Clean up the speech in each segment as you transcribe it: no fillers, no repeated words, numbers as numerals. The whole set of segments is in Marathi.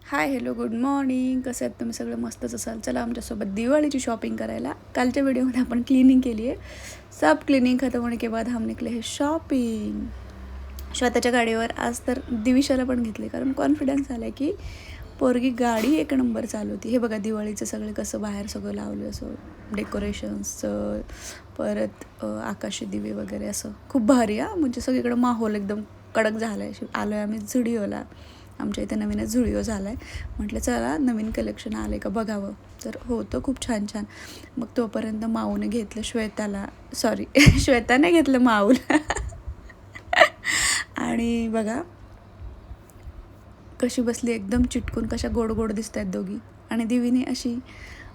Hi hello good morning. कसं आहेत तुम्ही सगळं? मस्तच असाल. चला आमच्यासोबत दिवाळीची शॉपिंग करायला. कालच्या व्हिडिओमध्ये आपण क्लिनिंग केली आहे. सब क्लिनिंग खतम होने के बाद हम निकले हे शॉपिंग. स्वतःच्या गाडीवर आज तर दिविशाला पण घेतले, कारण कॉन्फिडन्स आला की पोरगी गाडी एक नंबर चालवती. हे बघा दिवाळीचं सगळं कसं बाहेर सगळं लावलं, असं डेकोरेशन्सचं, परत आकाशी दिवे वगैरे असं खूप भारी. म्हणजे सगळीकडं माहोल एकदम कडक झाला आहे. आलो आहे आम्ही झुडिओला. आमच्या इथे नवीनच झुडिओ झाला आहे. म्हटलं चला नवीन कलेक्शन आलं आहे का बघावं. तर होतं खूप छान छान. मग तोपर्यंत माऊने घेतलं श्वेताला, सॉरी श्वेताने घेतलं माऊला. आणि बघा कशी बसली एकदम चिटकून, कशा गोड गोड दिसत आहेत दोघी. आणि दिवीने अशी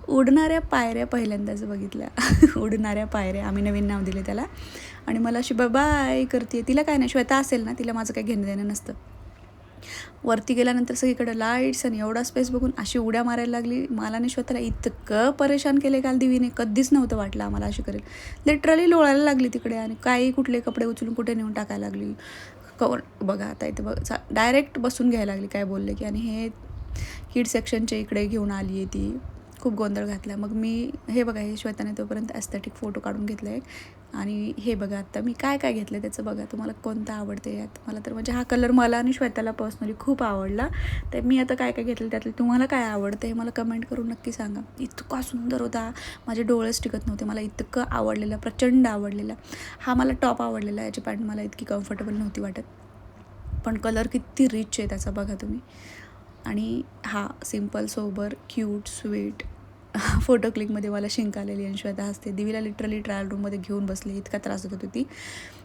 उडणाऱ्या पायऱ्या पहिल्यांदाच बघितल्या. उडणाऱ्या पायऱ्या आम्ही नवीन नाव दिले त्याला. आणि मला अशी बाय करते. तिला काय नाही, श्वेता असेल ना, तिला माझं काही घेणं देणं नसतं. वरती गेल्यानंतर सगळीकडे लाईट्स आणि एवढा स्पेस बघून अशी उड्या मारायला लागली. मला आणि श्वेताला इतकं परेशान केले काल दिवीने, कधीच नव्हतं वाटलं आम्हाला अशी करेल. लिटरली लोळायला लागली तिकडे आणि काही कुठले कपडे उचलून कुठे नेऊन टाकायला लागली. बघा आता इथे बघा डायरेक्ट बसून घ्यायला लागली काय बोलले की. आणि हे किड सेक्शनच्या इकडे घेऊन आली आहे ती. खूप गोंधळ घातला. मग मी हे बघा, हे श्वेताने तोपर्यंत ॲस्थेटिक फोटो काढून घेतला आहे. आणि हे बघा आत्ता मी काय काय घेतलं त्याचं बघा. तुम्हाला कोणतं आवडते यात? मला तर म्हणजे हा कलर मला आणि श्वेताला पर्सनली खूप आवडला. तर मी आता काय काय घेतलं त्यातलं तुम्हाला काय आवडतं हे मला कमेंट करून नक्की सांगा. इतका सुंदर होता, माझे डोळेच टिकत नव्हते. मला इतकं आवडलेलं, प्रचंड आवडलेलं. हा मला टॉप आवडलेला. याची पॅन्ट मला इतकी कम्फर्टेबल नव्हती वाटत, पण कलर किती रिच आहे त्याचा बघा तुम्ही. आणि हा simple sober cute sweet. Photo क्लिकमध्ये मला शिंक आलेली आणि श्वेता हसते. दिवीला लिटरली ट्रायल रूममध्ये घेऊन बसली, इतका त्रास देत होती ती.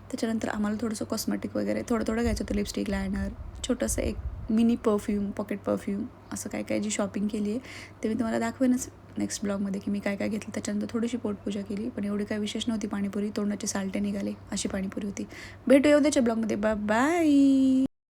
त्याच्यानंतर आम्हाला थोडंसं कॉस्मेटिक वगैरे थोडं घ्यायचं होतं. लिपस्टिक, लायनर, छोटंसं एक मिनी परफ्यूम, पॉकेट परफ्यूम, असं काय काय जी शॉपिंग केली आहे ते मी तुम्हाला दाखवेनच नेक्स्ट ब्लॉगमध्ये की मी काय काय घेतलं. त्याच्यानंतर थोडीशी पोटपूजा केली, पण एवढी काय विशेष नव्हती. पाणीपुरी, तोंडाचे साल्टे निघाले अशी पाणीपुरी होती. भेटूया उद्याच्या ब्लॉगमध्ये. Bye bye.